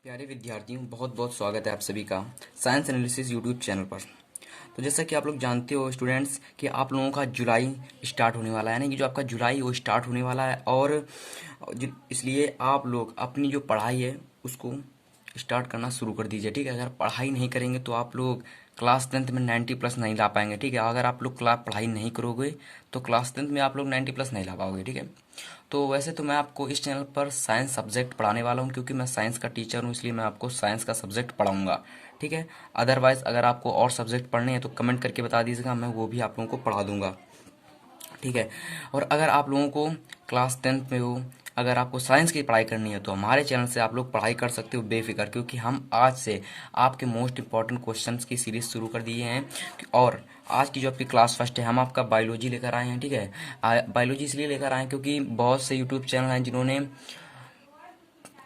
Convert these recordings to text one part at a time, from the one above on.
प्यारे विद्यार्थियों, बहुत बहुत स्वागत है आप सभी का साइंस एनालिसिस यूट्यूब चैनल पर। तो जैसा कि आप लोग जानते हो स्टूडेंट्स कि आप लोगों का जुलाई स्टार्ट होने वाला है, यानी कि जो आपका जुलाई वो स्टार्ट होने वाला है। और इसलिए आप लोग अपनी जो पढ़ाई है उसको स्टार्ट करना शुरू कर दीजिए, ठीक है। अगर पढ़ाई नहीं करेंगे तो आप लोग क्लास 10th में 90+ नहीं ला पाएंगे, ठीक है। अगर आप लोग क्लास पढ़ाई नहीं करोगे तो क्लास 10th में आप लोग 90+ नहीं ला पाओगे, ठीक है। तो वैसे तो मैं आपको इस चैनल पर साइंस सब्जेक्ट पढ़ाने वाला हूँ, क्योंकि मैं साइंस का टीचर हूँ, इसलिए मैं आपको साइंस का सब्जेक्ट पढ़ाऊंगा, ठीक है। अदरवाइज अगर आपको और सब्जेक्ट पढ़ने हैं तो कमेंट करके बता दीजिएगा, मैं वो भी आप लोगों को पढ़ा दूंगा, ठीक है। और अगर आप लोगों को क्लास 10th में हो, अगर आपको साइंस की पढ़ाई करनी है तो हमारे चैनल से आप लोग पढ़ाई कर सकते हो बेफिक्र, क्योंकि हम आज से आपके मोस्ट इंपॉर्टेंट क्वेश्चंस की सीरीज शुरू कर दिए हैं। और आज की जो आपकी क्लास फर्स्ट है, हम आपका बायोलॉजी लेकर आए हैं, ठीक है। बायोलॉजी इसलिए लेकर आए हैं क्योंकि बहुत से यूट्यूब चैनल हैं जिन्होंने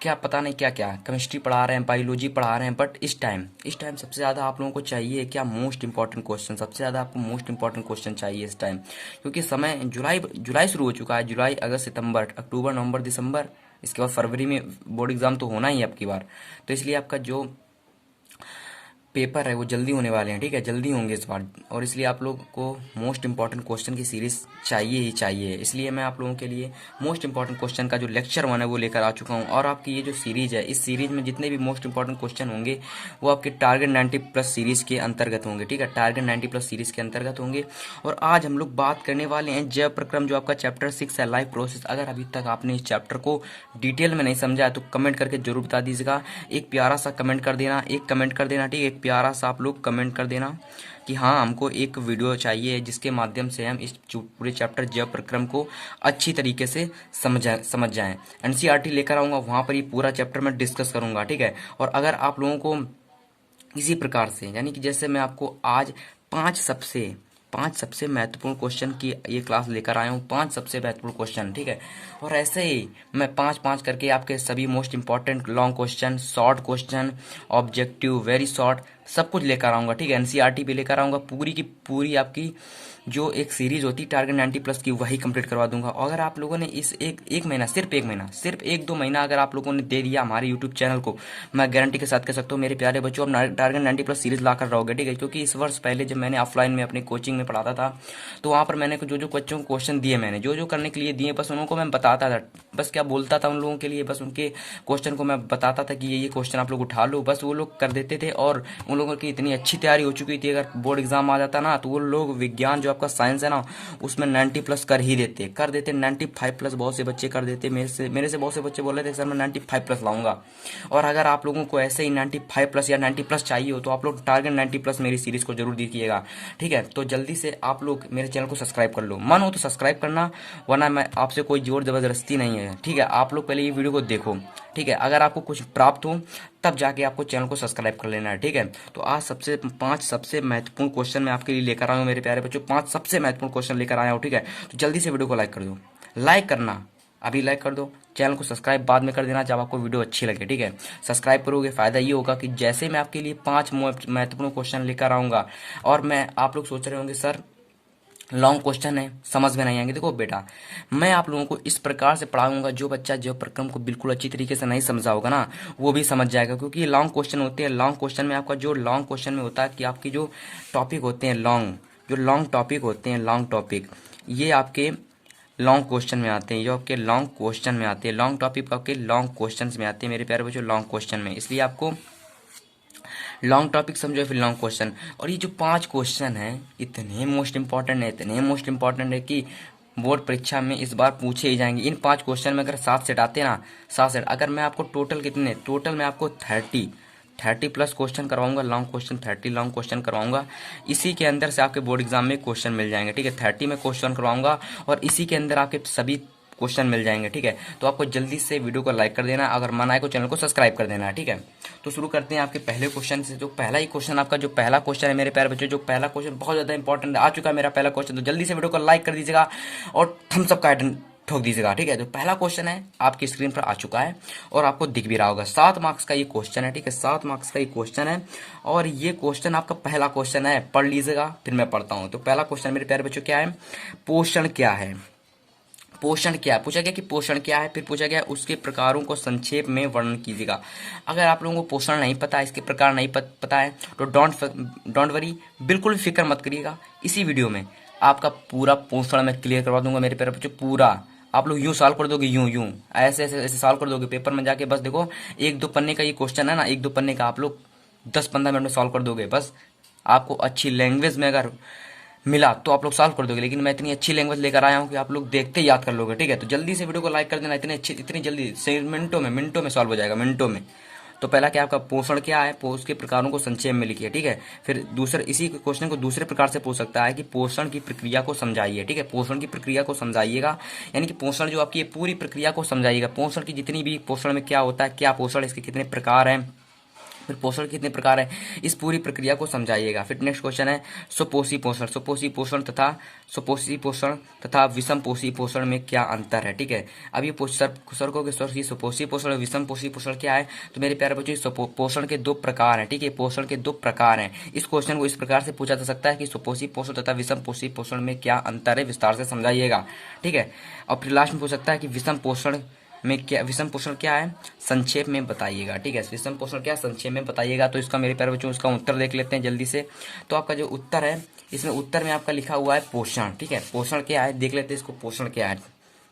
क्या पता नहीं क्या क्या केमिस्ट्री पढ़ा रहे हैं, बायोलॉजी पढ़ा रहे हैं, बट इस टाइम सबसे ज़्यादा आप लोगों को चाहिए क्या, मोस्ट इंपॉर्टेंट क्वेश्चन। सबसे ज़्यादा आपको मोस्ट इंपॉर्टेंट क्वेश्चन चाहिए इस टाइम, क्योंकि समय जुलाई जुलाई शुरू हो चुका है। जुलाई, अगस्त, सितंबर, अक्टूबर, नवंबर, दिसंबर, इसके बाद फरवरी में बोर्ड एग्जाम तो होना ही है अब की बार। तो इसलिए आपका जो पेपर है वो जल्दी होने वाले हैं, ठीक है, जल्दी होंगे इस बार। और इसलिए आप लोग को मोस्ट इंपॉर्टेंट क्वेश्चन की सीरीज चाहिए ही चाहिए। इसलिए मैं आप लोगों के लिए मोस्ट इंपॉर्टेंट क्वेश्चन का जो लेक्चर 1 है वो लेकर आ चुका हूँ। और आपकी ये जो सीरीज है, इस सीरीज में जितने भी मोस्ट इंपॉर्टेंट क्वेश्चन होंगे वो आपके टारगेट 90+ सीरीज के अंतर्गत होंगे, ठीक है। टारगेट 90+ सीरीज के अंतर्गत होंगे। और आज हम लोग बात करने वाले हैं जैव प्रक्रम, जो आपका चैप्टर 6 है, लाइफ प्रोसेस। अगर अभी तक आपने इस चैप्टर को डिटेल में नहीं समझा है तो कमेंट करके जरूर बता दीजिएगा। एक प्यारा सा कमेंट कर देना, एक कमेंट कर देना, ठीक है। एक प्यारा सा आप लोग कमेंट कर देना कि हाँ, हमको एक वीडियो चाहिए जिसके माध्यम से हम इस पूरे चैप्टर जैव प्रक्रम को अच्छी तरीके से समझ जाएं। एनसीईआरटी लेकर आऊँगा, वहाँ पर ये पूरा चैप्टर मैं डिस्कस करूँगा, ठीक है। और अगर आप लोगों को इसी प्रकार से, यानी कि जैसे मैं आपको आज पांच सबसे पांच सबसे महत्वपूर्ण क्वेश्चन की ये क्लास लेकर आया हूँ, पांच सबसे महत्वपूर्ण क्वेश्चन, ठीक है। और ऐसे ही मैं पांच पांच करके आपके सभी most important long question, short question, objective, very short, सब कुछ लेकर आऊँगा, ठीक है। एनसीईआरटी भी लेकर आऊँगा, पूरी की पूरी आपकी जो एक सीरीज होती है टारगेट 90+ की, वही कंप्लीट करवा दूंगा। और अगर आप लोगों ने इस एक महीना, सिर्फ एक दो महीना अगर आप लोगों ने दे दिया हमारे यूट्यूब चैनल को, मैं गारंटी के साथ कह सकता हूँ मेरे प्यारे बच्चों, अब टारगेट 90+ सीरीज ला कर रहोगे, ठीक है। क्योंकि इस वर्ष पहले जब मैंने ऑफलाइन में अपनी कोचिंग में पढ़ाता था तो वहाँ पर मैंने जो जो बच्चों को क्वेश्चन दिए, मैंने जो जो करने के लिए दिए, बस उनको मैं बताता था, बस क्या बोलता था उन लोगों के लिए, बस उनके क्वेश्चन को मैं बताता था कि ये क्वेश्चन आप लोग उठा लो, बस वो लोग कर देते थे। और उन लोगों की इतनी अच्छी तैयारी हो चुकी थी, अगर बोर्ड एग्जाम आ जाता ना तो वो लोग विज्ञान जो आपका साइंस है ना उसमें 90+ कर ही देते 95+। बहुत से बच्चे कर देते, मेरे से बहुत से बच्चे बोल रहे थे सर मैं 95+ लाऊंगा। और अगर आप लोगों को ऐसे ही 95+ या 90+ चाहिए हो तो आप लोग टारगेट 90+ मेरी सीरीज को जरूर देखिएगा, ठीक है। तो जल्दी से आप लोग मेरे चैनल को सब्सक्राइब कर लो, मन हो तो सब्सक्राइब करना, वरना मैं आपसे कोई जोर जबरदस्ती नहीं है, ठीक है। आप लोग पहले ये वीडियो को देखो, ठीक है। अगर आपको कुछ प्राप्त हो तब जाके आपको चैनल को सब्सक्राइब कर लेना है, ठीक है। तो आज पांच सबसे महत्वपूर्ण क्वेश्चन मैं आपके लिए लेकर आया हूँ मेरे प्यारे बच्चों, पांच सबसे महत्वपूर्ण क्वेश्चन लेकर आया हूँ, ठीक है। तो जल्दी से वीडियो को लाइक कर दो, लाइक करना, अभी लाइक कर दो। चैनल को सब्सक्राइब बाद में कर देना जब आपको वीडियो अच्छी लगे, ठीक है। सब्सक्राइब करोगे, फायदा ये होगा कि जैसे मैं आपके लिए पांच महत्वपूर्ण क्वेश्चन लेकर आऊंगा, और मैं आप लोग सोच रहे होंगे सर लॉन्ग क्वेश्चन है समझ में नहीं आएंगे, देखो बेटा, मैं आप लोगों को इस प्रकार से पढ़ाऊंगा जो बच्चा जो प्रक्रम को बिल्कुल अच्छी तरीके से नहीं समझा होगा ना वो भी समझ जाएगा। क्योंकि ये लॉन्ग क्वेश्चन होते हैं, लॉन्ग क्वेश्चन में आपका जो लॉन्ग क्वेश्चन में होता है कि आपकी जो टॉपिक होते हैं लॉन्ग, जो लॉन्ग टॉपिक होते हैं, लॉन्ग टॉपिक, ये आपके लॉन्ग क्वेश्चन में आते हैं, जो आपके लॉन्ग क्वेश्चन में आते हैं, लॉन्ग टॉपिक आपके लॉन्ग क्वेश्चन में आते हैं मेरे प्यारे बच्चों, लॉन्ग क्वेश्चन में। इसलिए आपको लॉन्ग टॉपिक समझो फिर लॉन्ग क्वेश्चन। और ये जो पांच क्वेश्चन हैं इतने मोस्ट इंपॉर्टेंट है, इतने मोस्ट इंपॉर्टेंट है कि बोर्ड परीक्षा में इस बार पूछे ही जाएंगे। इन पांच क्वेश्चन में अगर 7 सेट आते ना, 7 सेट, अगर मैं आपको टोटल मैं आपको 30+ क्वेश्चन करवाऊंगा, लॉन्ग क्वेश्चन 30 लॉन्ग क्वेश्चन करवाऊंगा। इसी के अंदर से आपके बोर्ड एग्जाम में क्वेश्चन मिल जाएंगे, ठीक है। 30 में क्वेश्चन करवाऊंगा और इसी के अंदर आपके सभी क्वेश्चन मिल जाएंगे, ठीक है। तो आपको जल्दी से वीडियो को लाइक कर देना, अगर मन आए तो चैनल को सब्सक्राइब कर देना है, ठीक है। तो शुरू करते हैं आपके पहले क्वेश्चन से। जो पहला ही क्वेश्चन आपका जो पहला क्वेश्चन है मेरे प्यारे बच्चों, जो पहला क्वेश्चन बहुत ज्यादा इंपॉर्टेंट आ चुका है मेरा पहला क्वेश्चन, तो जल्दी से वीडियो को लाइक कर दीजिएगा और थम्स अप का आइकन ठोक दीजिएगा, ठीक है। तो पहला क्वेश्चन है आपकी स्क्रीन पर आ चुका है और आपको दिख भी रहा होगा, 7 मार्क्स का ये क्वेश्चन है, ठीक है। 7 मार्क्स का ये क्वेश्चन है और ये क्वेश्चन आपका पहला क्वेश्चन है, पढ़ लीजिएगा फिर मैं पढ़ता हूं। तो पहला क्वेश्चन मेरे प्यारे बच्चों क्या है, पोषण क्या है, पोषण क्या है, पूछा गया कि पोषण क्या है, फिर पूछा गया उसके प्रकारों को संक्षेप में वर्णन कीजिएगा। अगर आप लोगों को पोषण नहीं पता है, इसके प्रकार नहीं पता है, तो डोंट वरी, बिल्कुल भी फिक्र मत करिएगा। इसी वीडियो में आपका पूरा पोषण मैं क्लियर करवा दूंगा मेरे प्यारे बच्चों। पूरा आप लोग यूं सॉल्व कर दोगे, यूं यूं ऐसे ऐसे ऐसे सॉल्व कर दोगे पेपर में जाके। बस देखो, 1-2 पन्ने का ये क्वेश्चन है ना, 1-2 पन्ने का आप लोग 10-15 मिनट में सॉल्व कर दोगे। बस आपको अच्छी लैंग्वेज में अगर मिला तो आप लोग सॉल्व कर दोगे, लेकिन मैं इतनी अच्छी लैंग्वेज लेकर आया हूँ कि आप लोग देखते ही याद कर लोगे। ठीक है, तो जल्दी से वीडियो को लाइक कर देना। इतनी जल्दी से मिनटों में सॉल्व हो जाएगा, मिनटों में। तो पहला क्या आपका पोषण क्या है, उसके प्रकारों को संक्षेप में लिखिए। ठीक है, फिर दूसरे इसी क्वेश्चन को दूसरे प्रकार से पूछ सकता है कि पोषण की प्रक्रिया को समझाइए। ठीक है, पोषण की प्रक्रिया को समझाइएगा, यानी कि पोषण जो आपकी पूरी प्रक्रिया को समझाइएगा। पोषण की जितनी भी, पोषण में क्या होता है, क्या पोषण, इसके कितने प्रकार हैं, फिर पोषण कितने प्रकार है, इस पूरी प्रक्रिया को समझाइएगा। फिर नेक्स्ट क्वेश्चन है स्वपोषी पोषण। स्वपोषी पोषण तथा विषम पोषी पोषण में क्या अंतर है। ठीक है, अब ये सर को स्वपोषी पोषण और विषम पोषी पोषण क्या है, तो मेरे प्यारे बच्चों पोषण के 2 प्रकार हैं। ठीक है, पोषण के 2 प्रकार हैं। इस क्वेश्चन को इस प्रकार से पूछा जा सकता है कि स्वपोषी पोषण तथा विषम पोषी पोषण में क्या अंतर है, विस्तार से समझाइएगा। ठीक है, और फिर लास्ट में पूछ सकता है कि विषम पोषण क्या है, संक्षेप में बताइएगा। ठीक है, विषम पोषण क्या है, संक्षेप में बताइएगा। तो इसका मेरे प्यारे बच्चों इसका उत्तर देख लेते हैं जल्दी से। तो आपका जो उत्तर है, इसमें उत्तर में आपका लिखा हुआ है पोषण। ठीक है, पोषण क्या है देख लेते हैं इसको, पोषण क्या है।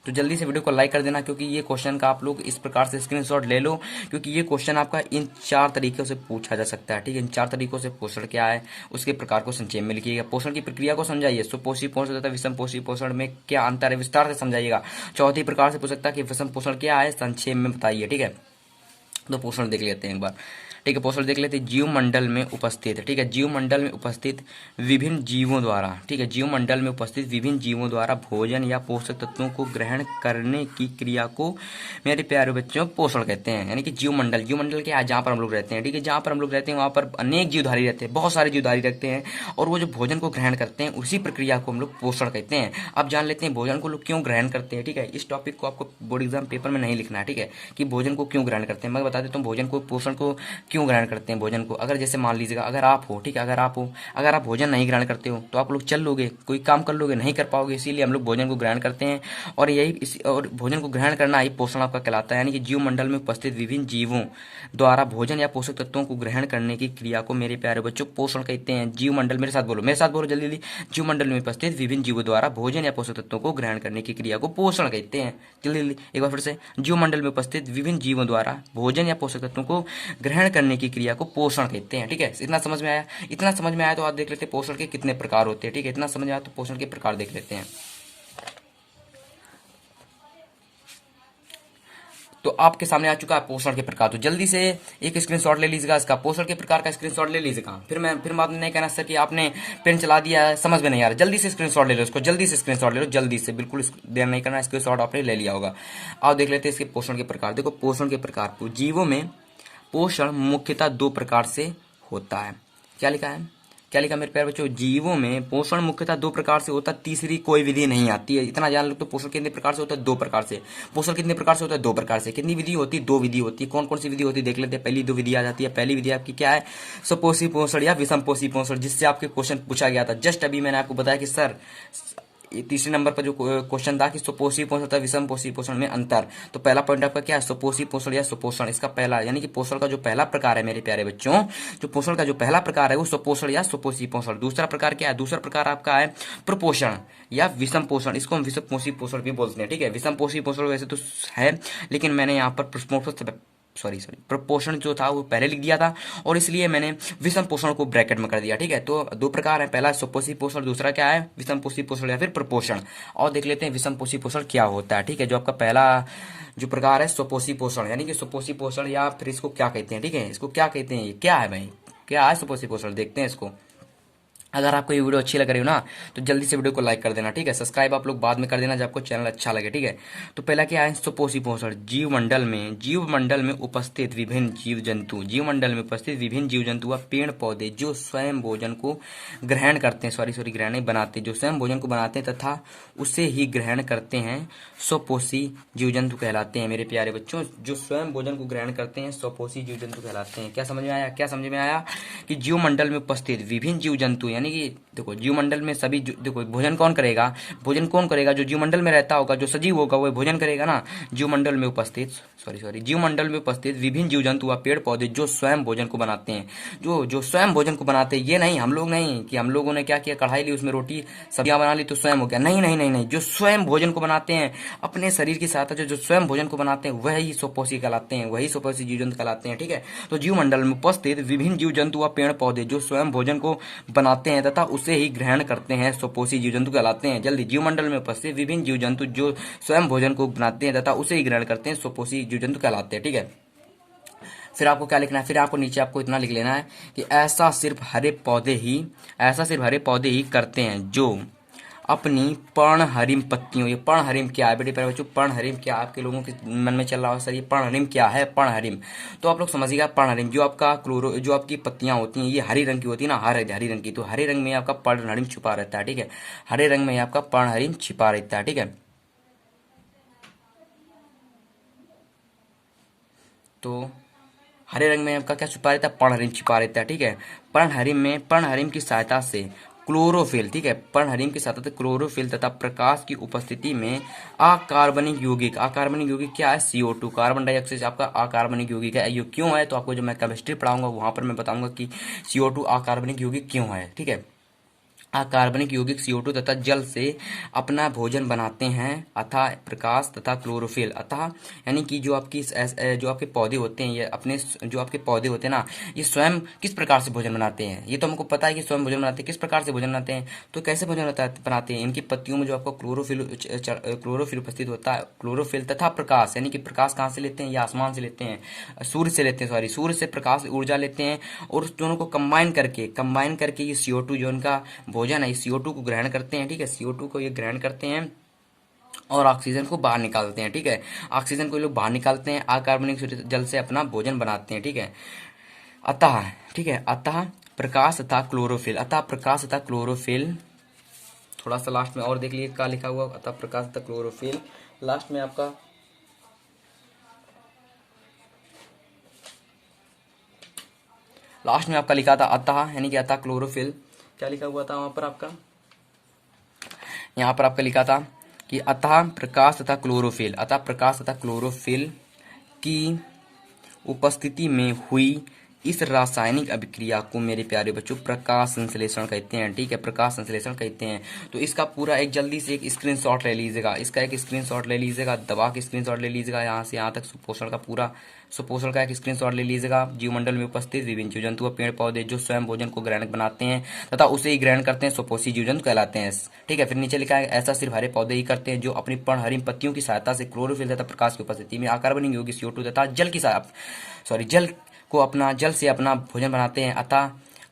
तो जल्दी से वीडियो को लाइक कर देना, क्योंकि ये क्वेश्चन का आप लोग इस प्रकार से स्क्रीनशॉट ले लो, क्योंकि ये क्वेश्चन आपका इन 4 तरीकों से पूछा जा सकता है। ठीक है, इन 4 तरीकों से पोषण क्या है उसके प्रकार को संक्षेप में लिखिएगा। पोषण की प्रक्रिया को समझाइए। स्वपोषी पोषण तथा विषम पोषी पोषण में क्या अंतर है, विस्तार से समझाइएगा। चौथी प्रकार से पूछ सकता है कि विषम पोषण क्या है, संक्षेप में बताइए। ठीक है, तो पोषण देख लेते हैं एक बार। ठीक है, पोषण देख लेते हैं। जीव मंडल में उपस्थित, ठीक है, जीव मंडल में उपस्थित विभिन्न जीवों द्वारा, ठीक है, जीव मंडल में उपस्थित विभिन्न जीवों द्वारा भोजन या पोषक तत्वों को ग्रहण करने की क्रिया को मेरे प्यारे बच्चों पोषण कहते हैं। यानी कि जीव मंडल क्या है, जहाँ पर हम लोग रहते हैं। ठीक है, जहाँ पर हम लोग रहते हैं वहाँ पर अनेक जीवधारी रहते हैं, बहुत सारे जीवधारी रहते हैं, और वो जो भोजन को ग्रहण करते हैं उसी प्रक्रिया को हम लोग पोषण कहते हैं। अब जान लेते हैं भोजन को लोग क्यों ग्रहण करते हैं। ठीक है, इस टॉपिक को आपको बोर्ड एग्जाम पेपर में नहीं लिखना है। ठीक है, कि भोजन को क्यों ग्रहण करते हैं, मैं बता देता हूँ भोजन को, पोषण को क्यों ग्रहण करते हैं। भोजन को अगर जैसे मान लीजिएगा अगर आप हो, ठीक है, अगर आप भोजन नहीं ग्रहण करते हो तो आप लोग चल लोगे, कोई काम कर लोगे, नहीं कर पाओगे, इसीलिए हम लोग भोजन को ग्रहण करते हैं। और भोजन को ग्रहण करना ही पोषण आपका कहलाता है। यानी कि जीव मंडल में उपस्थित विभिन्न जीवों द्वारा भोजन या पोषक तत्वों को ग्रहण करने की क्रिया को मेरे प्यारे बच्चों पोषण कहते हैं। जीव मंडल, मेरे साथ बोलो जल्दी जल्दी। जीव मंडल में उपस्थित विभिन्न जीवों द्वारा भोजन या पोषक तत्वों को ग्रहण करने की क्रिया को पोषण कहते हैं। जल्दी जल्दी एक बार फिर से, जीव मंडल में उपस्थित विभिन्न जीवों द्वारा भोजन या पोषक तत्वों को ग्रहण करने की क्रिया को पोषण कहते हैं। ठीक है, इतना समझ में आया। इतना समझ में आया तो आप देख लेते हैं पोषण के कितने प्रकार होते हैं। ठीक है, इतना समझ में आया तो पोषण के प्रकार देख लेते हैं। तो आपके सामने आ चुका है पोषण के प्रकार। तो जल्दी से एक स्क्रीनशॉट ले लीजिएगा इसका, पोषण के प्रकार का स्क्रीनशॉट ले लीजिएगा। फिर आपने नहीं कहना सर कि आपने पेन चला दिया है, समझ में नहीं आ रहा। जल्दी से स्क्रीनशॉट ले लो इसको, जल्दी से स्क्रीनशॉट ले लो, जल्दी से, बिल्कुल देर नहीं करना। स्क्रीनशॉट आपने ले लिया होगा। आओ देख लेते हैं इसके पोषण के प्रकार। देखो पोषण के प्रकार, जीवों में पोषण मुख्यतः 2 प्रकार से होता है। क्या लिखा मेरे प्यारे बच्चों, जीवों में पोषण मुख्यतः 2 प्रकार से होता है, तीसरी कोई विधि नहीं आती है। इतना जान लो। तो पोषण कितने प्रकार से होता है, 2 प्रकार से। पोषण कितने प्रकार से होता है, 2 प्रकार से। कितनी विधि होती है, 2 विधि होती है। कौन कौन सी विधि होती है देख लेते हैं। पहली 2 विधि आ जाती है। पहली विधि आपकी क्या है, स्वपोषी पोषण या विषम पोषी पोषण, जिससे आपके क्वेश्चन पूछा गया था। जस्ट अभी मैंने आपको बताया कि सर तीसरे नंबर पर जो क्वेश्चन था कि स्वपोषी पोषण तथा विषम पोषी पोषण में अंतर। तो पहला पॉइंट आपका क्या है, स्वपोषी पोषण या स्वपोषण। इसका पहला, यानी कि पोषण का जो पहला प्रकार है मेरे प्यारे बच्चों, जो पोषण का जो पहला प्रकार है वो स्वपोषण या स्वपोषी पोषण। दूसरा प्रकार क्या है, दूसरा प्रकार आपका है प्रपोषण या विषम पोषण। इसको हम विषम पोषी पोषण भी बोलते हैं। ठीक है, विषम पोषी पोषण वैसे तो है, लेकिन मैंने यहाँ पर प्रपोषण जो था वो पहले लिख दिया था, और इसलिए मैंने विषम पोषण को ब्रैकेट में कर दिया। ठीक है, तो 2 प्रकार है, पहला स्वपोषी पोषण, दूसरा क्या है विषम पोषी पोषण या फिर प्रपोषण। और देख लेते हैं विषम पोषी पोषण क्या होता है। ठीक है, जो आपका पहला जो प्रकार है स्वपोषी पोषण, यानी कि स्वपोषी पोषण या फिर इसको क्या कहते हैं। ठीक है, इसको क्या कहते हैं, ये क्या है भाई, क्या है स्वपोषी पोषण, देखते हैं इसको। अगर आपको ये वीडियो अच्छी लग रही हो ना तो जल्दी से वीडियो को लाइक कर देना। ठीक है, सब्सक्राइब आप लोग बाद में कर देना जब आपको चैनल अच्छा लगे। ठीक है, तो पहला क्या है स्वपोषी पोषण, जीव मंडल में उपस्थित विभिन्न जीव जंतु, जीव मंडल में उपस्थित विभिन्न जीव जंतु व पेड़ पौधे जो स्वयं भोजन को ग्रहण करते हैं, ग्रहण नहीं बनाते, जो स्वयं भोजन को बनाते हैं तथा उसे ही ग्रहण करते हैं, स्वपोषी जीव जंतु कहलाते हैं। मेरे प्यारे बच्चों, जो स्वयं भोजन को ग्रहण करते हैं स्वपोषी जीव जंतु कहलाते हैं। क्या समझ में आया कि जीव मंडल में उपस्थित विभिन्न जीव जंतु यानी कि देखो जीवमंडल में सभी देखो भोजन कौन करेगा, भोजन कौन करेगा, जो जीवमंडल में रहता होगा, जो सजीव होगा वो भोजन करेगा ना। जीवमंडल में उपस्थित जीवमंडल में उपस्थित विभिन्न जीव जंतु व पेड़ पौधे जो स्वयं भोजन को बनाते हैं, जो जो स्वयं भोजन को बनाते हैं, ये नहीं हम लोग नहीं कि हम लोगों ने क्या किया, कढ़ाई ली उसमें रोटी सब्जियां बना ली तो स्वयं हो गया, नहीं नहीं नहीं नहीं, जो स्वयं भोजन को बनाते हैं अपने शरीर की सहायता से, जो स्वयं भोजन को बनाते हैं वही स्वपोषी कहलाते हैं, वही स्वपोषी जीव जंतु कहलाते हैं। ठीक है, तो जीवमंडल में उपस्थित विभिन्न जीव जंतु व पेड़ पौधे जो स्वयं भोजन को बनाते हैं तथा उसे ही ग्रहण करते हैं स्वपोषी जीव जंतु कहलाते हैं। जल्दी, जीवमंडल में उपस्थित विभिन्न जीव जंतु जो स्वयं भोजन को बनाते हैं तथा उसे ही ग्रहण करते हैं स्वपोषी जीव जंतु कहलाते हैं। ठीक है, फिर आपको क्या लिखना है, फिर आपको नीचे आपको इतना लिख लेना है कि ऐसा सिर्फ हरे पौधे ही करते हैं जो अपनी पर्णहरिम पत्तियों, ये पर्णहरिम क्या है बेटे प्यारे बच्चों, पर्णहरिम क्या आपके लोगों के मन में चल रहा हो सर ये पर्णहरिम क्या है, पर्णहरिम तो आप लोग समझिएगा। पर्णहरिम जो आपकी पत्तियां होती हैं ये हरी रंग की होती है ना, हरी रंग की, तो हरे रंग में आपका पर्णहरिम छुपा रहता है। ठीक है, हरे रंग में आपका पर्णहरिम छिपा रहता है। ठीक है, तो हरे रंग में आपका क्या छुपा रहता है, पर्णहरिम छिपा रहता है। ठीक है, पर्णहरिम की सहायता से क्लोरोफिल, ठीक है, पर्णहरिम की सहायता से क्लोरोफिल तथा प्रकाश की उपस्थिति में अकार्बनिक यौगिक क्या है, CO2, कार्बन डाइऑक्साइड आपका अकार्बनिक यौगिक है। ये क्यों है तो आपको जब मैं केमिस्ट्री पढ़ाऊंगा वहां पर मैं बताऊंगा कि CO2 अकार्बनिक यौगिक क्यों है। ठीक है, अकार्बनिक यौगिक CO2 तथा जल से अपना भोजन बनाते हैं अतः प्रकाश तथा क्लोरोफिल, अतः यानी कि जो आपके पौधे होते हैं, ये अपने जो आपके पौधे होते हैं ना, ये स्वयं किस प्रकार से भोजन बनाते हैं, ये तो हमको पता है कि स्वयं भोजन बनाते हैं। किस प्रकार से भोजन बनाते हैं, तो कैसे भोजन बनाते हैं, इनकी पत्तियों में जो आपको क्लोरोफिल उपस्थित होता है, क्लोरोफिल तथा प्रकाश, यानी कि प्रकाश कहाँ से लेते हैं, या आसमान से लेते हैं, सूर्य से लेते हैं, सूर्य से प्रकाश ऊर्जा लेते हैं और उस दोनों को कंबाइन करके ये CO2 जो इनका भोजन है, CO2 को ग्रहण करते हैं। ठीक है, CO2 को ये ग्रहण करते हैं और ऑक्सीजन को बाहर निकालते हैं। ठीक है, ऑक्सीजन को ये लोग बाहर निकालते हैं, अकार्बनिक जल से अपना भोजन बनाते हैं। ठीक है, अतः प्रकाश तथा क्लोरोफिल, थोड़ा सा लास्ट में और देख लीजिए क्या लिखा हुआ, अतः प्रकाश तथा क्लोरोफिल, लास्ट में आपका लिखा था अतः, यानी कि अतः क्लोरोफिल, क्या लिखा हुआ था वहां पर आपका, यहाँ पर आपका लिखा था कि अतः प्रकाश तथा क्लोरोफिल की उपस्थिति में हुई इस रासायनिक अभिक्रिया को मेरे प्यारे बच्चों प्रकाश संश्लेषण कहते हैं। ठीक है, प्रकाश संश्लेषण कहते हैं। तो इसका पूरा एक जल्दी से एक स्क्रीनशॉट ले लीजिएगा, इसका एक स्क्रीनशॉट ले लीजिएगा, दबा के स्क्रीनशॉट ले लीजिएगा, यहाँ से यहाँ तक सुपोषण का एक स्क्रीनशॉट ले लीजिएगा। जीवमंडल में उपस्थित विभिन्न जीव जंतु व पेड़ पौधे जो स्वयं भोजन को ग्रहण बनाते हैं तथा उसे ही ग्रहण करते हैं स्वपोषी जीव जंतु कहलाते हैं। ठीक है, फिर नीचे लिखा है ऐसा सिर्फ हरे पौधे ही करते हैं जो अपनी पर्णहरिम पत्तियों की सहायता से क्लोरोफिल तथा प्रकाश की उपस्थिति में अकार्बनिक यौगिक CO2 तथा जल से अपना भोजन बनाते हैं।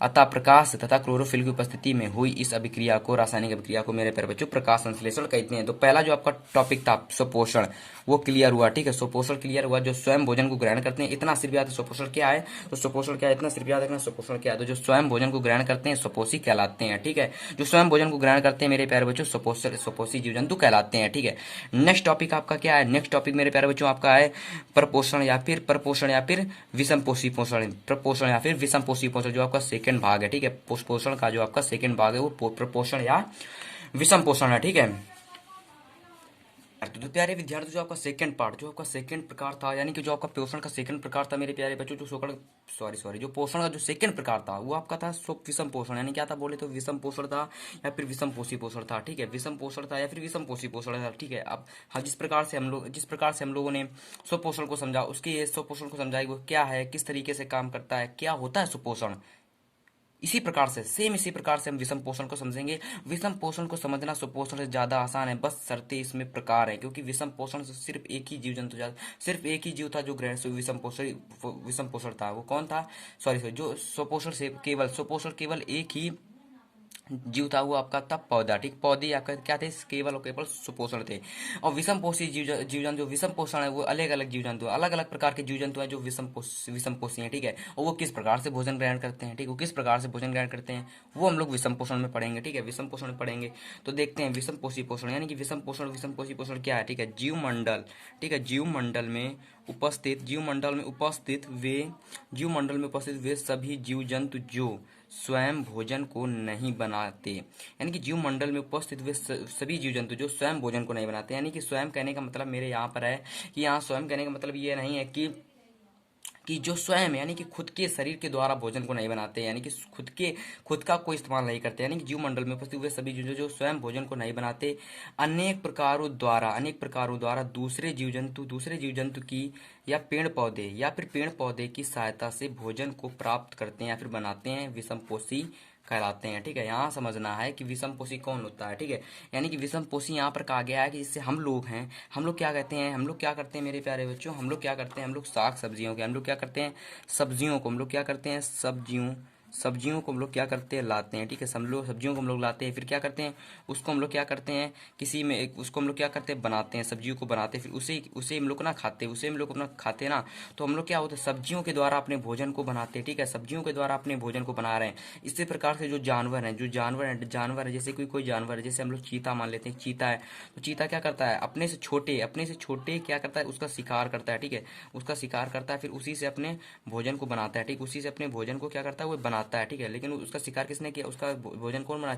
अतः प्रकाश तथा क्लोरोफिल की उपस्थिति में हुई इस रासायनिक अभिक्रिया को मेरे प्यारे बच्चों प्रकाश संश्लेषण कहते हैं। तो पहला जो आपका टॉपिक था स्वपोषण वो क्लियर हुआ। ठीक है, स्वपोषण क्लियर हुआ, जो स्वयं भोजन को ग्रहण करते हैं, इतना सिर्फ याद है स्वपोषण क्या है, तो स्वपोषण क्या है इतना सिर्फ याद रखना, स्वपोषण क्या है, तो जो स्वयं भोजन को ग्रहण करते हैं स्वपोषी कहलाते हैं। ठीक है, जो स्वयं भोजन को ग्रहण करते हैं मेरे प्यारे बच्चों स्वपोषी जीव जंतु कहलाते हैं। ठीक है, नेक्स्ट टॉपिक आपका क्या है, नेक्स्ट टॉपिक मेरे प्यारे बच्चों आपका है प्रपोषण या फिर विषम पोषी पोषण, प्रपोषण या फिर विषम पोषी पोषण, जो आपका सेकंड भाग है। ठीक है, पोषण का जो आपका सेकंड भाग है वो प्रपोषण या विषम पोषण है। ठीक है, तो प्यारे विद्यार्थी जो आपका सेकंड पार्ट, जो आपका सेकंड प्रकार था, यानी कि जो आपका पोषण का सेकंड प्रकार था मेरे प्यारे बच्चों, जो जो पोषण का जो सेकंड प्रकार था वो आपका था विषम पोषण, यानी क्या था बोले तो विषम पोषण था या फिर विषम पोषी पोषण था। ठीक है, विषम पोषण था या फिर विषम पोषी पोषण था। ठीक है, अब हाँ जिस प्रकार से हम लोगों ने स्वपोषण को समझा, उसके स्वपोषण को समझाई वो क्या है, किस तरीके से काम करता है, क्या होता है स्वपोषण, इसी प्रकार से हम विषम पोषण को समझेंगे। विषम पोषण को समझना सुपोषण से ज्यादा आसान है, बस शर्तें इसमें प्रकार है, क्योंकि विषम पोषण से सिर्फ एक ही जीव था जो ग्रहण विषम पोषण था, वो कौन था, जो स्वपोषण केवल एक ही जीव था, वो आपका था पौधा। ठीक, पौधे आपका क्या थे, केवल और केवल सुपोषण थे। और विषम पोषी जीव जंतु विषम पोषण है, वो अलग अलग जीव जंतु, अलग अलग प्रकार के जीव जंतु हैं जो विषम पोषी हैं। ठीक है, और वो किस प्रकार से भोजन ग्रहण करते हैं, ठीक, वो किस प्रकार से भोजन ग्रहण करते हैं वो हम लोग विषम पोषण में पढ़ेंगे। ठीक है, विषम पोषण में पढ़ेंगे। तो देखते हैं विषम पोषी पोषण, यानी कि विषम पोषण विषम पोषी पोषण क्या है। ठीक है, जीवमंडल, ठीक है, जीवमंडल में उपस्थित वे सभी जीव जंतु जो स्वयं भोजन को नहीं बनाते, यानी कि जीव मंडल में उपस्थित वे सभी जीव जंतु जो स्वयं भोजन को नहीं बनाते। यानी कि स्वयं कहने का मतलब मेरे यहाँ पर है कि यहाँ स्वयं कहने का मतलब ये नहीं है कि जो स्वयं यानी कि खुद के शरीर के द्वारा भोजन को नहीं बनाते, यानी कि खुद का कोई इस्तेमाल नहीं करते, यानी कि जीव मंडल में उपस्थित हुए सभी जीव जो स्वयं भोजन को नहीं बनाते, अनेक प्रकारों द्वारा दूसरे जीव जंतु की या पेड़ पौधे की सहायता से भोजन को प्राप्त करते हैं या फिर बनाते हैं, विषमपोषी कहलाते हैं। ठीक है, यहाँ समझना है कि विषमपोषी कौन होता है। ठीक है, यानी कि विषमपोषी यहाँ पर कहा गया है कि जिससे हम लोग हैं, हम लोग क्या करते हैं मेरे प्यारे बच्चों, हम लोग क्या करते हैं, हम लोग साग सब्जियों के हम लोग क्या करते हैं, सब्जियों को हम लोग क्या करते हैं, सब्जियों को हम लोग क्या करते हैं, लाते हैं। ठीक है, सब्जियों को हम लोग लाते हैं, फिर क्या करते हैं, उसको हम लोग क्या करते हैं, उसको हम लोग क्या करते हैं, बनाते हैं, सब्जियों को बनाते हैं, फिर उसे हम लोग ना खाते हैं, उसे हम लोग अपना खाते हैं ना, तो हम लोग क्या होता है, सब्जियों के द्वारा अपने भोजन को बनाते हैं। ठीक है, सब्जियों के द्वारा अपने भोजन को बना रहे हैं। इसी प्रकार से जो जानवर है जैसे कोई जानवर है, जैसे हम लोग चीता मान लेते हैं, चीता है तो चीता क्या करता है, अपने से छोटे क्या करता है, उसका शिकार करता है। ठीक है, उसका शिकार करता है, फिर उसी से अपने भोजन को बनाता है। ठीक, उसी से अपने भोजन को क्या करता है, वो बनाता है। ठीक है, लेकिन उसका शिकार किसने किया, उसका भोजन कौन बना,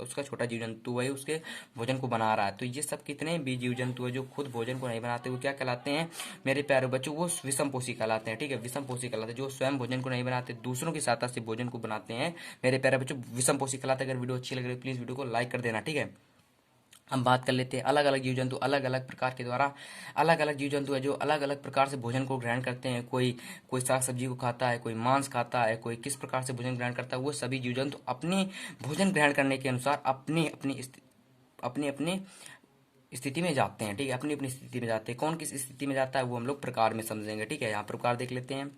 उसका छोटा जीव जंतु वही उसके भोजन को बना रहा है। तो ये सब कितने भी जीव जंतु है जो खुद भोजन को नहीं बनाते, वो क्या कहलाते हैं मेरे प्यारे बच्चों, वो विषमपोषी कहलाते हैं। ठीक है, विषमपोषी कहलाते हैं, जो स्वयं भोजन को नहीं बनाते, दूसरों की सहायता से भोजन को बनाते हैं, मेरे प्यारे बच्चों विषमपोषी कहलाते हैं। अगर वीडियो अच्छी लग रही है प्लीज वीडियो को लाइक कर देना। ठीक है, हम बात कर लेते हैं अलग अलग जीव जंतु, अलग अलग प्रकार के द्वारा अलग अलग जीव जंतु है जो अलग अलग प्रकार से भोजन को ग्रहण करते हैं। कोई साग सब्जी को खाता है, कोई मांस खाता है, कोई किस प्रकार से भोजन ग्रहण करता है। वो सभी जीव जंतु अपने भोजन ग्रहण करने के अनुसार अपनी अपनी स्थिति में जाते हैं। ठीक है, अपनी अपनी स्थिति में जाते हैं। कौन किस स्थिति में जाता है वो हम लोग प्रकार में समझेंगे। ठीक है, यहाँ प्रकार देख लेते हैं।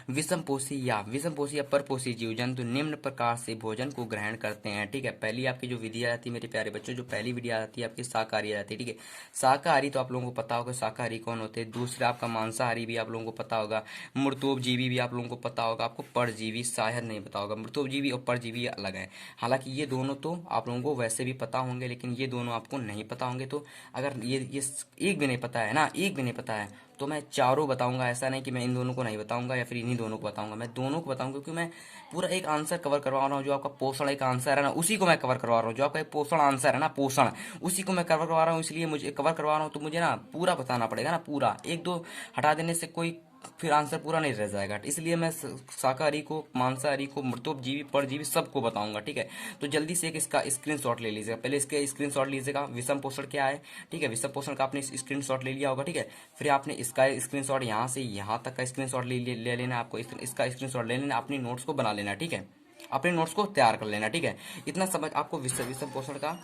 विषमपोषी या परपोषी जीव जंतु निम्न प्रकार से भोजन को ग्रहण करते हैं। ठीक है, पहली आपकी जो विधि आ जाती है मेरे प्यारे बच्चों, जो पहली विधि आ जाती है आपकी शाकाहारी आ जाती है। ठीक है, शाकाहारी तो आप लोगों को पता होगा शाकाहारी कौन होते हैं। दूसरा आपका मांसाहारी भी आप लोगों को पता होगा, मृतोपजीवी भी आप लोगों को पता होगा, आपको परजीवी शायद नहीं पता होगा। मृतोपजीवी और परजीवी अलग है, हालांकि ये दोनों तो आप लोगों को वैसे भी पता होंगे, लेकिन ये दोनों आपको नहीं पता होंगे। तो अगर ये एक भी नहीं पता है ना, एक भी नहीं पता है तो मैं चारों बताऊंगा। ऐसा नहीं कि मैं इन दोनों को नहीं बताऊंगा या फिर इन्हीं दोनों को बताऊंगा, मैं दोनों को बताऊंगा, क्योंकि मैं पूरा एक आंसर कवर करवा रहा हूँ। जो आपका पोषण एक आंसर है ना, उसी को मैं कवर करवा रहा हूँ। जो आपका एक पोषण आंसर है ना, पोषण, उसी को मैं कवर करवा रहा हूँ। इसलिए मुझे कवर करवा रहा हूँ तो मुझे ना पूरा बताना पड़ेगा ना, पूरा। एक दो हटा देने से कोई फिर आंसर पूरा नहीं रह जाएगा। इसलिए मैं शाकाहारी को, मांसाहारी को, मृतोपजीवी, परजीवी सबको बताऊंगा। ठीक है, तो जल्दी से एक इसका स्क्रीनशॉट ले लीजिएगा। पहले इसके स्क्रीनशॉट लीजिएगा, विषम पोषण क्या है। ठीक है, विषम पोषण का आपने स्क्रीनशॉट ले लिया होगा। ठीक है, फिर आपने इसका स्क्रीनशॉट यहाँ से यहाँ तक का स्क्रीनशॉट ले लेना, आपको इसका स्क्रीनशॉट ले लेना, अपनी नोट्स को बना लेना। ठीक है, अपने नोट्स को तैयार कर लेना। ठीक है, इतना समझ आपको विषम पोषण का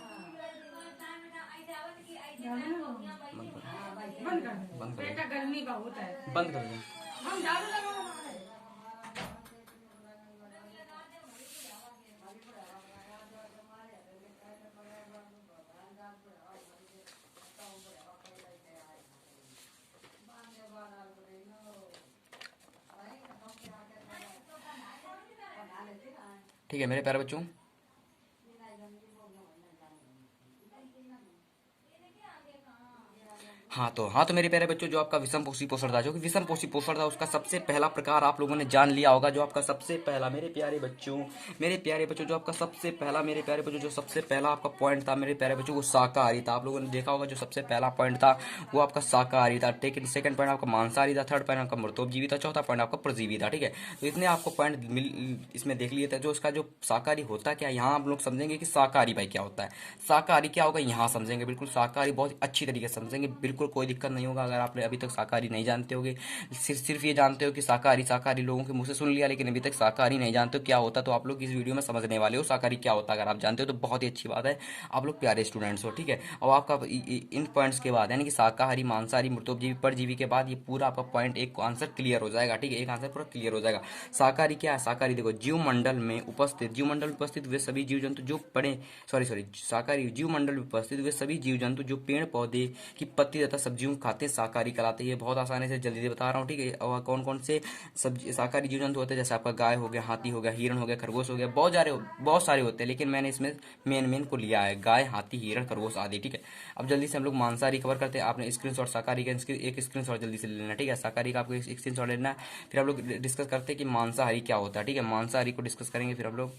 बंद कर बेटा गर्मी बहुत है, बंद कर दें। हम झाड़ू लगाओ। ठीक है मेरे प्यारे बच्चों, हाँ तो मेरे प्यारे बच्चों, जो आपका विषम पोषण था, जो कि विषम पोषण था, उसका सबसे पहला प्रकार आप लोगों ने जान लिया होगा। जो आपका सबसे पहला मेरे प्यारे बच्चों, जो आपका सबसे पहला मेरे प्यारे बच्चों, जो सबसे पहला आपका पॉइंट था मेरे प्यारे बच्चों, वो शाकाहारी था। आप लोगों ने देखा होगा जो सबसे पहला पॉइंट था वो आपका शाकाहारी था। सेकंड पॉइंट आपका मांसाहारी था, थर्ड पॉइंट आपका मृतोपजीवी था, चौथा पॉइंट आपका परजीवी था। ठीक है, तो इतने आपको पॉइंट इसमें देख लिए थे। जो इसका जो शाकाहारी होता क्या, यहाँ आप लोग समझेंगे कि शाकाहारी भाई क्या होता है, शाकाहारी क्या होगा यहाँ समझेंगे। बिल्कुल शाकाहारी बहुत अच्छी तरीके से समझेंगे, बिल्कुल कोई दिक्कत नहीं होगा। अगर आपने अभी तक शाकाहारी नहीं जानते होगे, सिर्फ ये जानते हो कि शाकाहारी लोगों के मुंह से सुन लिया, लेकिन अभी तक शाकाहारी नहीं जानते हो क्या होता, तो आप लोग इस वीडियो में समझने वाले हो शाकाहारी क्या होता है। अगर आप जानते हो तो बहुत ही अच्छी बात है, आप लोग प्यारे स्टूडेंट्स हो। ठीक है, और आपका इन पॉइंट्स के बाद यानी कि शाकाहारी, मांसाहारी, मृतोपजीवी, परजीवी के बाद ये पूरा आपका पॉइंट एक आंसर क्लियर हो जाएगा। ठीक है, एक आंसर पूरा क्लियर हो जाएगा। शाकाहारी क्या है, शाकाहारी देखो, जीव मंडल में उपस्थित वे सभी जीव जंतु जो शाकाहारी जीव मंडल में उपस्थित वे सभी जीव जंतु जो पेड़ पौधे की पत्ती होता है सब्जियों को खाते हैं शाकाहारी कहलाते हैं। ये बहुत आसानी से जल्दी से बता रहा हूँ, ठीक है। और कौन कौन से सब्जी शाकाहारी जीव जंतु होते हैं, जैसे आपका गाय हो गया, हाथी हो गया, हिरण हो गया, खरगोश हो गया, बहुत सारे होते हैं, लेकिन मैंने इसमें मेन को लिया है, गाय, हाथी, हिरण, खरगोश आदि, ठीक है। अब जल्दी से हम लोग मांसाहारी कवर करते हैं। आपने स्क्रीनशॉट शाकाहारी का एक स्क्रीनशॉट जल्दी से ले लेना, ठीक है। शाकाहारी का आपको एक स्क्रीनशॉट लेना है। फिर हम लोग डिस्कस करते हैं कि मांसाहारी क्या होता है, ठीक है। मांसाहारी को डिस्कस करेंगे फिर हम लोग,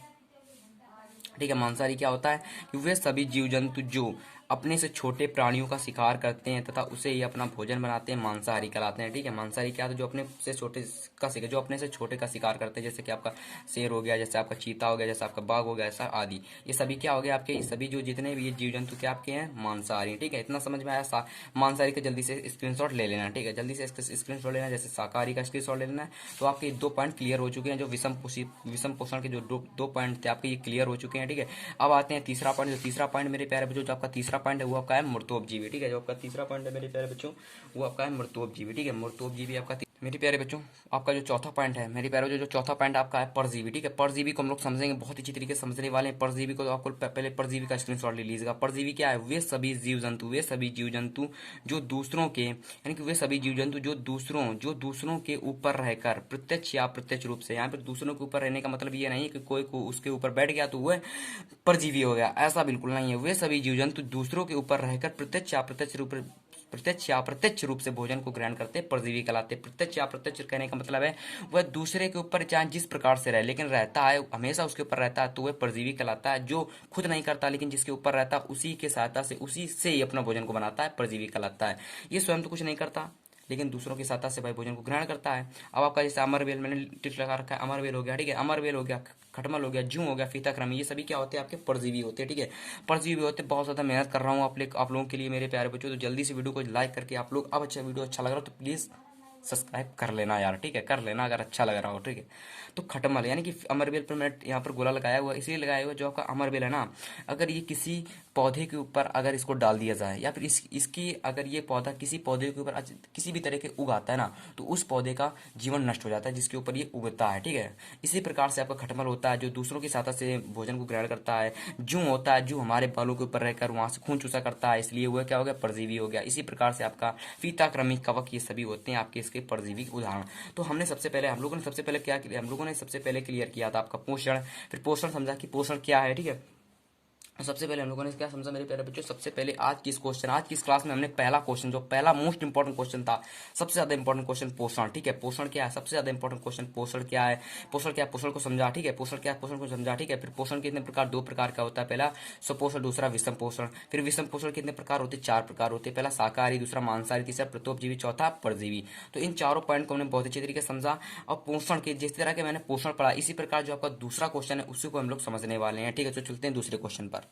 ठीक है। मांसाहारी क्या होता है कि वे सभी जीव जंतु जो अपने से छोटे प्राणियों का शिकार करते हैं तथा उसे ही अपना भोजन बनाते हैं, मांसाहारी कहलाते हैं, ठीक है। मांसाहारी क्या होता है, जो अपने से छोटे का शिकार, जो अपने से छोटे का शिकार करते हैं, जैसे कि आपका शेर हो गया, जैसे आपका चीता हो गया, जैसे आपका बाघ हो गया, ऐसा आदि। ये सभी क्या हो गया आपके, सभी जो जितने भी ये जीव जंतु क्या आपके हैं, मांसाहारी, ठीक है। इतना समझ में आया। मांसाहारी का जल्दी से स्क्रीनशॉट ले लेना, ठीक है। जल्दी से स्क्रीनशॉट लेना, जैसे शाकाहारी का स्क्रीनशॉट ले लेना है। तो आपके 2 पॉइंट क्लियर हो चुके हैं, जो विषम पोषण के जो दो पॉइंट थे आपके, ये क्लियर हो चुके हैं, ठीक है। अब आते हैं तीसरा पॉइंट। जो तीसरा पॉइंट मेरे प्यारे बच्चों, जो आपका तीसरा पॉइंट है वो आपका है मृतोपजीवी, ठीक है। जो आपका तीसरा पॉइंट है मेरे प्यारे बच्चों, वो आपका है मृतोपजीवी, ठीक है। मृतोपजीवी आपका मेरे प्यारे बच्चों, आपका जो चौथा पॉइंट है मेरे प्यारे बच्चों, जो चौथा पॉइंट आपका है परजीवी, ठीक है। परजीवी को हम लोग समझेंगे, बहुत अच्छी तरीके से समझने वाले हैं परजीवी को। तो आपको पहले परजीवी का स्क्रीनशॉट ले लीजिएगा। परजीवी क्या है, वे सभी जीव जंतु जो दूसरों के, यानी कि वे सभी जीव जंतु जो दूसरों के ऊपर रहकर प्रत्यक्ष या अप्रत्यक्ष रूप से, यहाँ पर दूसरों के ऊपर रहने का मतलब ये नहीं है कि कोई को उसके ऊपर बैठ गया तो वह परजीवी हो गया, ऐसा बिल्कुल नहीं है। वे सभी जीव जंतु दूसरों के ऊपर रहकर प्रत्यक्ष या अप्रत्यक्ष रूप से भोजन को ग्रहण करते हैं, परजीवी कहलाते हैं। प्रत्यक्ष या अप्रत्यक्ष कहने का मतलब है वह दूसरे के ऊपर चाहे जिस प्रकार से रहे, लेकिन रहता है हमेशा उसके ऊपर रहता है, तो वह परजीवी कहलाता है। जो खुद नहीं करता लेकिन जिसके ऊपर रहता है उसी के सहायता से, उसी से ही अपना भोजन को बनाता है, परजीवी कहलाता है। ये स्वयं तो कुछ नहीं करता लेकिन दूसरों की सहायता से भाई भोजन को ग्रहण करता है। अब आपका जैसे अमरवेल, मैंने टिक लगा रखा है, अमरवेल हो गया, ठीक है। अमरवेल हो गया, खटमल हो गया, जूं हो गया, फीताकृमि, ये सभी क्या होते हैं आपके परजीवी होते हैं, ठीक है। परजीवी होते हैं। बहुत ज्यादा मेहनत कर रहा हूँ आप लोगों के लिए मेरे प्यारे बच्चों, तो जल्दी से वीडियो को लाइक करके आप लोग, अब अच्छा वीडियो अच्छा लग रहा हो तो प्लीज सब्सक्राइब कर लेना यार, ठीक है, कर लेना अगर अच्छा लग रहा हो, ठीक है। तो खटमल यानी कि अमरबेल पर मैंने यहाँ पर गोला लगाया हुआ, इसलिए लगाया हुआ जो आपका अमरबेल है ना, अगर ये किसी पौधे के ऊपर अगर इसको डाल दिया जाए, या फिर इसकी अगर ये पौधा किसी पौधे के ऊपर किसी भी तरह के उगाता है ना, तो उस पौधे का जीवन नष्ट हो जाता है जिसके ऊपर ये उगता है, ठीक है। इसी प्रकार से आपका खटमल होता है जो दूसरों की सहायता से भोजन को ग्रहण करता है। जूं होता है जो हमारे बालों के ऊपर रहकर वहां से खून चूसा करता है, इसलिए वह क्या हो गया, परजीवी हो गया। इसी प्रकार से आपका फीताकृमि, कवक, ये सभी होते हैं आपके इसके परजीवी उदाहरण। तो हम लोगों ने सबसे पहले क्या किया, हम लोगों ने सबसे पहले क्लियर किया था आपका पोषण, फिर पोषण समझा कि पोषण क्या है, ठीक है। सबसे पहले हम लोगों ने क्या समझा मेरे प्यारे बच्चों, सबसे पहले आज की इस क्लास में हमने पहला क्वेश्चन, जो पहला मोस्ट इंपॉर्टेंट क्वेश्चन था, सबसे ज्यादा इंपॉर्टेंट क्वेश्चन पोषण, ठीक है। पोषण क्या है, सबसे ज्यादा इंपॉर्टेंट क्वेश्चन पोषण क्या है, पोषण को समझा, ठीक है। पोषण क्या है, पोषण को समझा, ठीक है। फिर पोषण कितने प्रकार, 2 प्रकार का होता है, पहला सुपोषण, दूसरा विषम पोषण। फिर विषम पोषण कितने प्रकार होते हैं, 4 प्रकार होते हैं, पहला शाकाहारी, दूसरा मांसाहारी, तीसरा प्रतोपजीवी, चौथा परजीवी। तो इन चारों पॉइंट को हमने बहुत अच्छी तरीके से समझा। और पोषण के जिस तरह के मैंने पोषण पढ़ा, इसी प्रकार जो आपका दूसरा क्वेश्चन है उसी को हम लोग समझने वाले हैं, ठीक है। तो चलते हैं दूसरे क्वेश्चन पर।